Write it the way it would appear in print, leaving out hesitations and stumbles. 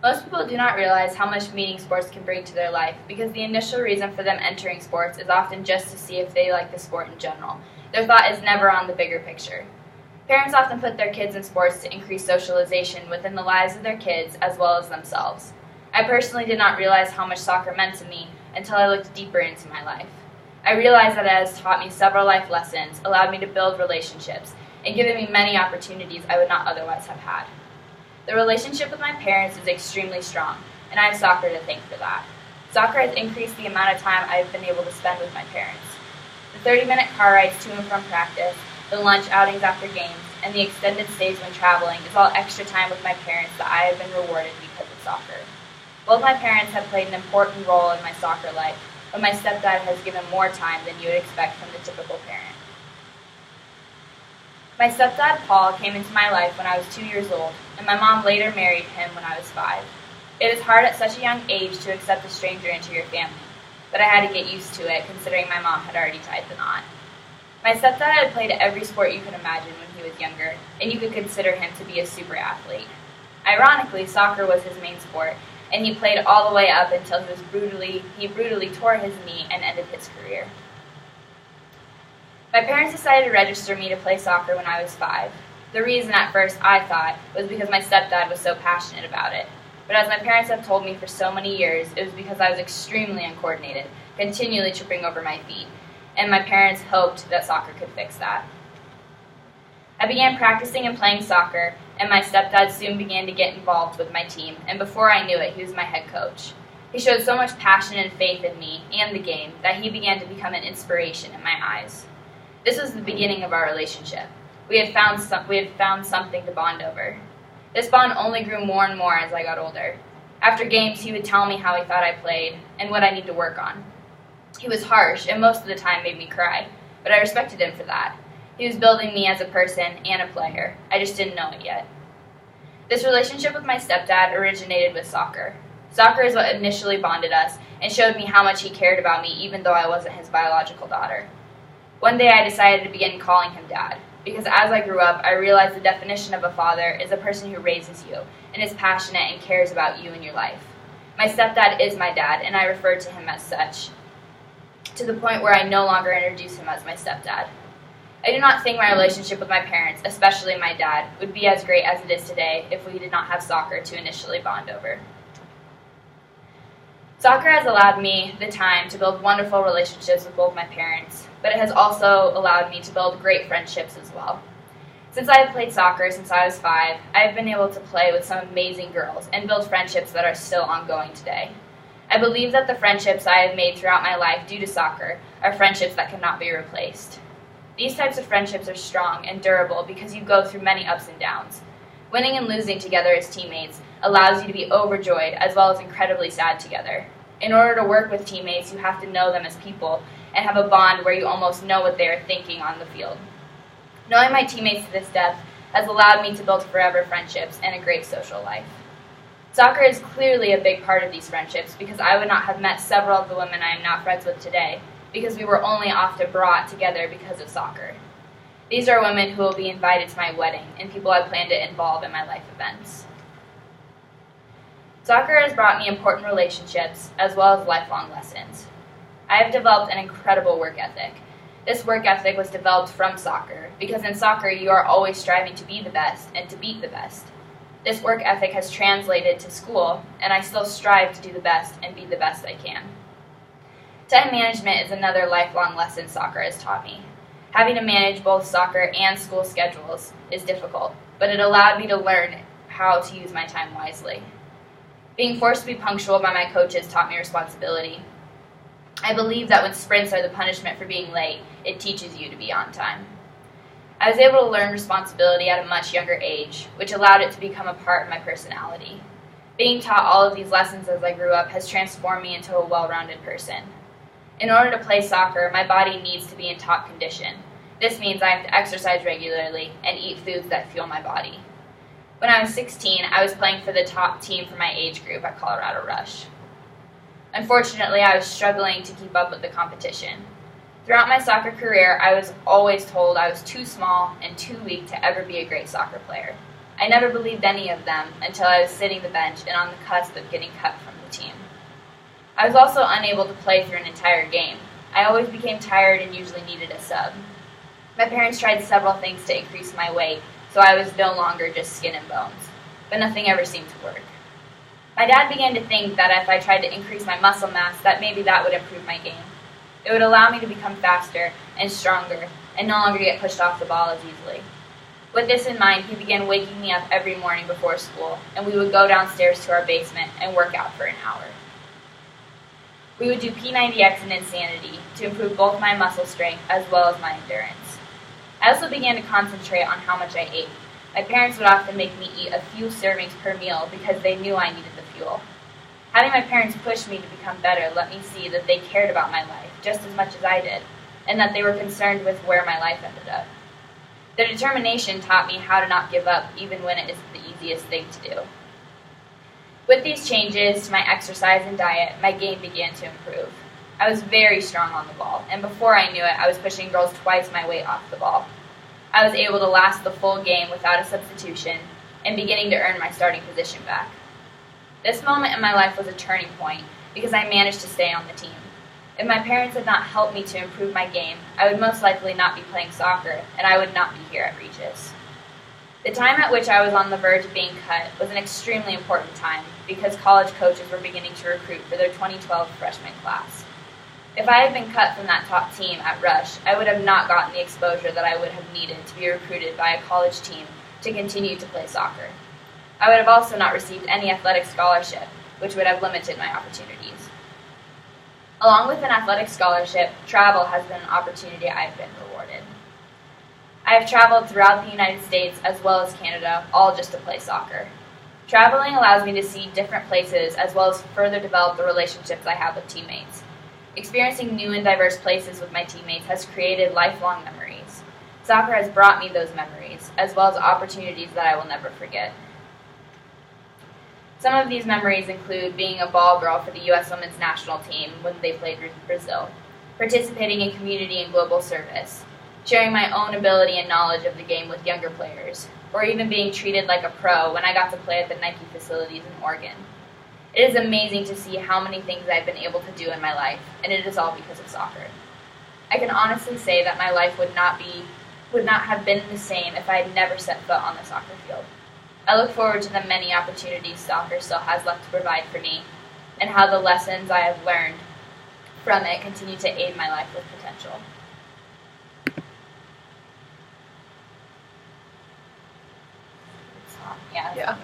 Most people do not realize how much meaning sports can bring to their life because the initial reason for them entering sports is often just to see if they like the sport in general. Their thought is never on the bigger picture. Parents often put their kids in sports to increase socialization within the lives of their kids as well as themselves. I personally did not realize how much soccer meant to me until I looked deeper into my life. I realized that it has taught me several life lessons, allowed me to build relationships, and given me many opportunities I would not otherwise have had. The relationship with my parents is extremely strong, and I have soccer to thank for that. Soccer has increased the amount of time I have been able to spend with my parents. The 30-minute car rides to and from practice, the lunch outings after games, and the extended stays when traveling is all extra time with my parents that I have been rewarded because of soccer. Both my parents have played an important role in my soccer life, but my stepdad has given more time than you would expect from the typical parent. My stepdad, Paul, came into my life when I was 2 years old, and my mom later married him when I was 5. It is hard at such a young age to accept a stranger into your family, but I had to get used to it considering my mom had already tied the knot. My stepdad had played every sport you could imagine when he was younger, and you could consider him to be a super athlete. Ironically, soccer was his main sport, and he played all the way up until he brutally tore his knee and ended his career. My parents decided to register me to play soccer when I was 5. The reason at first I thought was because my stepdad was so passionate about it. But as my parents have told me for so many years, it was because I was extremely uncoordinated, continually tripping over my feet, and my parents hoped that soccer could fix that. I began practicing and playing soccer, and my stepdad soon began to get involved with my team, and before I knew it, he was my head coach. He showed so much passion and faith in me and the game that he began to become an inspiration in my eyes. This was the beginning of our relationship. We had found something to bond over. This bond only grew more and more as I got older. After games, he would tell me how he thought I played and what I need to work on. He was harsh and most of the time made me cry, but I respected him for that. He was building me as a person and a player. I just didn't know it yet. This relationship with my stepdad originated with soccer. Soccer is what initially bonded us and showed me how much he cared about me even though I wasn't his biological daughter. One day I decided to begin calling him Dad, because as I grew up, I realized the definition of a father is a person who raises you and is passionate and cares about you and your life. My stepdad is my dad, and I refer to him as such, to the point where I no longer introduce him as my stepdad. I do not think my relationship with my parents, especially my dad, would be as great as it is today if we did not have soccer to initially bond over. Soccer has allowed me the time to build wonderful relationships with both my parents, but it has also allowed me to build great friendships as well. Since I have played soccer since I was 5, I have been able to play with some amazing girls and build friendships that are still ongoing today. I believe that the friendships I have made throughout my life due to soccer are friendships that cannot be replaced. These types of friendships are strong and durable because you go through many ups and downs. Winning and losing together as teammates allows you to be overjoyed as well as incredibly sad together. In order to work with teammates, you have to know them as people and have a bond where you almost know what they are thinking on the field. Knowing my teammates to this depth has allowed me to build forever friendships and a great social life. Soccer is clearly a big part of these friendships because I would not have met several of the women I am now friends with today because we were only often brought together because of soccer. These are women who will be invited to my wedding and people I plan to involve in my life events. Soccer has brought me important relationships as well as lifelong lessons. I have developed an incredible work ethic. This work ethic was developed from soccer because in soccer you are always striving to be the best and to beat the best. This work ethic has translated to school, and I still strive to do the best and be the best I can. Time management is another lifelong lesson soccer has taught me. Having to manage both soccer and school schedules is difficult, but it allowed me to learn how to use my time wisely. Being forced to be punctual by my coaches taught me responsibility. I believe that when sprints are the punishment for being late, it teaches you to be on time. I was able to learn responsibility at a much younger age, which allowed it to become a part of my personality. Being taught all of these lessons as I grew up has transformed me into a well-rounded person. In order to play soccer, my body needs to be in top condition. This means I have to exercise regularly and eat foods that fuel my body. When I was 16, I was playing for the top team for my age group at Colorado Rush. Unfortunately, I was struggling to keep up with the competition. Throughout my soccer career, I was always told I was too small and too weak to ever be a great soccer player. I never believed any of them until I was sitting the bench and on the cusp of getting cut from the team. I was also unable to play through an entire game. I always became tired and usually needed a sub. My parents tried several things to increase my weight, so I was no longer just skin and bones, but nothing ever seemed to work. My dad began to think that if I tried to increase my muscle mass, that maybe that would improve my game. It would allow me to become faster and stronger and no longer get pushed off the ball as easily. With this in mind, he began waking me up every morning before school, and we would go downstairs to our basement and work out for an hour. We would do P90X and Insanity to improve both my muscle strength as well as my endurance. I also began to concentrate on how much I ate. My parents would often make me eat a few servings per meal because they knew I needed the fuel. Having my parents push me to become better let me see that they cared about my life just as much as I did, and that they were concerned with where my life ended up. Their determination taught me how to not give up even when it isn't the easiest thing to do. With these changes to my exercise and diet, my game began to improve. I was very strong on the ball, and before I knew it, I was pushing girls twice my weight off the ball. I was able to last the full game without a substitution and beginning to earn my starting position back. This moment in my life was a turning point because I managed to stay on the team. If my parents had not helped me to improve my game, I would most likely not be playing soccer, and I would not be here at Regis. The time at which I was on the verge of being cut was an extremely important time because college coaches were beginning to recruit for their 2012 freshman class. If I had been cut from that top team at Rush, I would have not gotten the exposure that I would have needed to be recruited by a college team to continue to play soccer. I would have also not received any athletic scholarship, which would have limited my opportunities. Along with an athletic scholarship, travel has been an opportunity I have been rewarded. I have traveled throughout the United States as well as Canada, all just to play soccer. Traveling allows me to see different places as well as further develop the relationships I have with teammates. Experiencing new and diverse places with my teammates has created lifelong memories. Soccer has brought me those memories, as well as opportunities that I will never forget. Some of these memories include being a ball girl for the U.S. women's national team when they played Brazil, participating in community and global service, sharing my own ability and knowledge of the game with younger players, or even being treated like a pro when I got to play at the Nike facilities in Oregon. It is amazing to see how many things I've been able to do in my life, and it is all because of soccer. I can honestly say that my life would not have been the same if I had never set foot on the soccer field. I look forward to the many opportunities soccer still has left to provide for me, and how the lessons I have learned from it continue to aid my life with potential. Yeah.